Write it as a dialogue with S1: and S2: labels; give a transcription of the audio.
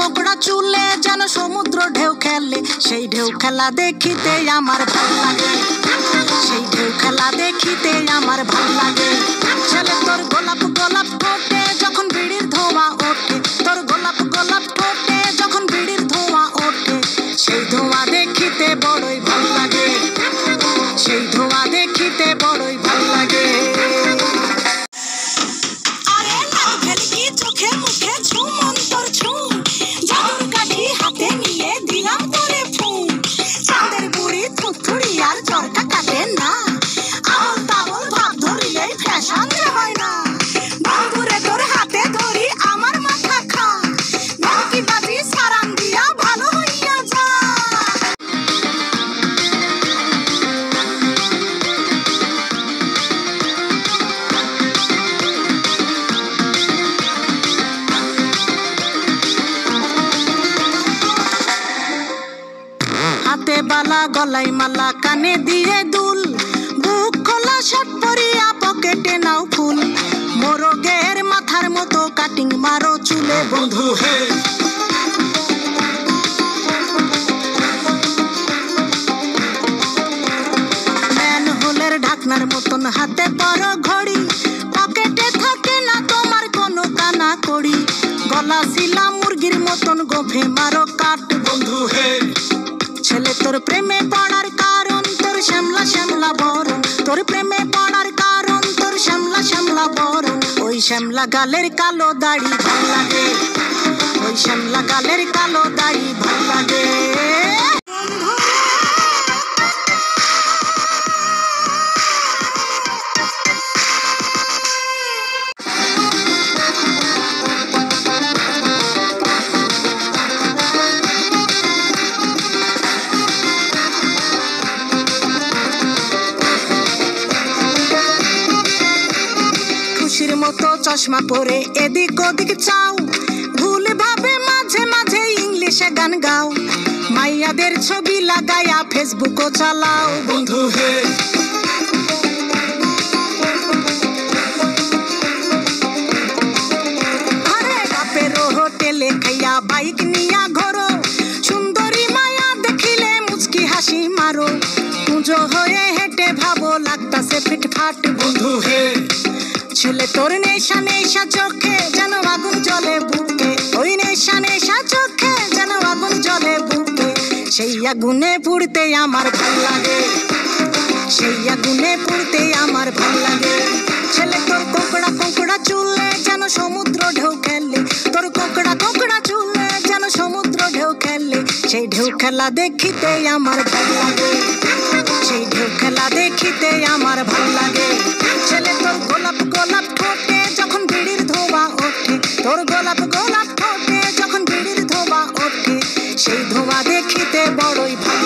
S1: কোকড়া চুলে যেন সমুদ্র ঢেউ খেলে, সেই ঢেউ খেলা দেখিতে আমার ভাল লাগে, সেই ঢেউ খেলা দেখিতে আমার ভাল লাগে। ছেলে তোর গোলাপ গোলাপ ঠোঁটে যখন বিড়ির ধোঁয়া ওঠে, তোর গোলাপ গোলাপ ঠোঁটে যখন বিড়ির ধোঁয়া ওঠে, সেই ধোঁয়া দেখিতে বড়ই ভাল লাগে, সেই ধোঁয়া দেখিতে বড়ই ভাল লাগে। আরে লাল ভেলকি চোখে মুখে ছু মন্তর ছু, জাদুর কাঠি হাতে নিয়ে দিলাম তোরে ফু, চাঁদের বুড়ি থুথুড়ি আর জ্বরটা কাটে না, আবল তাবল ভাব ধরিলেই ফ্যাশন যে হয় না, বন্ধুরে তোর হাতে ধরি আমার মাথা খা, ভেলকি বাজি সারান দিয়া ভালো হইয়া যা। হাতে বালা গলায় মালা কানে দিয়ে দুল, বুক খোলা শার্ট পরিয়া পকেটে নাও ফুল, মোরগের মাথার মতো কাটিং মারো চুলে বন্ধু হে। ম্যানহোলের ঢাকনার মতন হাতে বড় ঘড়ি, পকেটে থাকে না তোমার কোনো কানা কড়ি, গলা শিলা মুরগির মতন গোফে মারো কাট বন্ধু হে। ছেলে তোর প্রেমে পড়ার কারণ তোর শ্যামলা শ্যামলা বরণ, তোর প্রেমে পড়ার কারণ তোর শ্যামলা শ্যামলা বরণ, ওই শ্যামলা গালের কালো দাড়ি ভাল লাগে, ওই শ্যামলা গালের কালো দাড়ি ভাল লাগে। খুশির মতো চশমা পরে এদিক ওদিক চাও, ভুল ভাবে মাঝে মাঝে ইংলিশে গান গাও, মাইয়াদের ছবি লাগায়া ফেসবুকও চালাও বন্ধু হে। আরে বাপেরও হোটেলে খাইয়া বাইক নিয়া ঘোরো, সুন্দরী মায়া দেখিলে মুচকি হাসি মারো, পুজো হয়ে হেঁটে ভাবো লাগতাছে ফিটফাট বন্ধু হে। ছেলে তোর নেশা নেশা চোখে যেন আগুন জ্বলে বুকে, ওই নেশা নেশা চোখে যেন আগুন জ্বলে বুকে, সেই আগুনে পুড়তে আমার ভাল লাগে, সেই আগুনে পুড়তে আমার ভাল লাগে। ছেলে তোর কোকড়া কোকড়া চুলে যেন সমুদ্র ঢেউ খেলে, তোর কোকড়া কোকড়া চুলে যেন সমুদ্র ঢেউ খেলে, সেই ঢেউ খেলা দেখিতে আমার ভাল লাগে, সেই ঢেউ খেলা দেখিতে আমার ভাল লাগে। ছেলে তোর গোলাপ গোলাপ ঠোঁটে যখন বিড়ির ধোঁয়া ওঠে, তোর গোলাপ গোলাপ ঠোঁটে যখন বিড়ির ধোঁয়া ওঠে, সেই ধোঁয়া দেখিতে বড়ই ভাল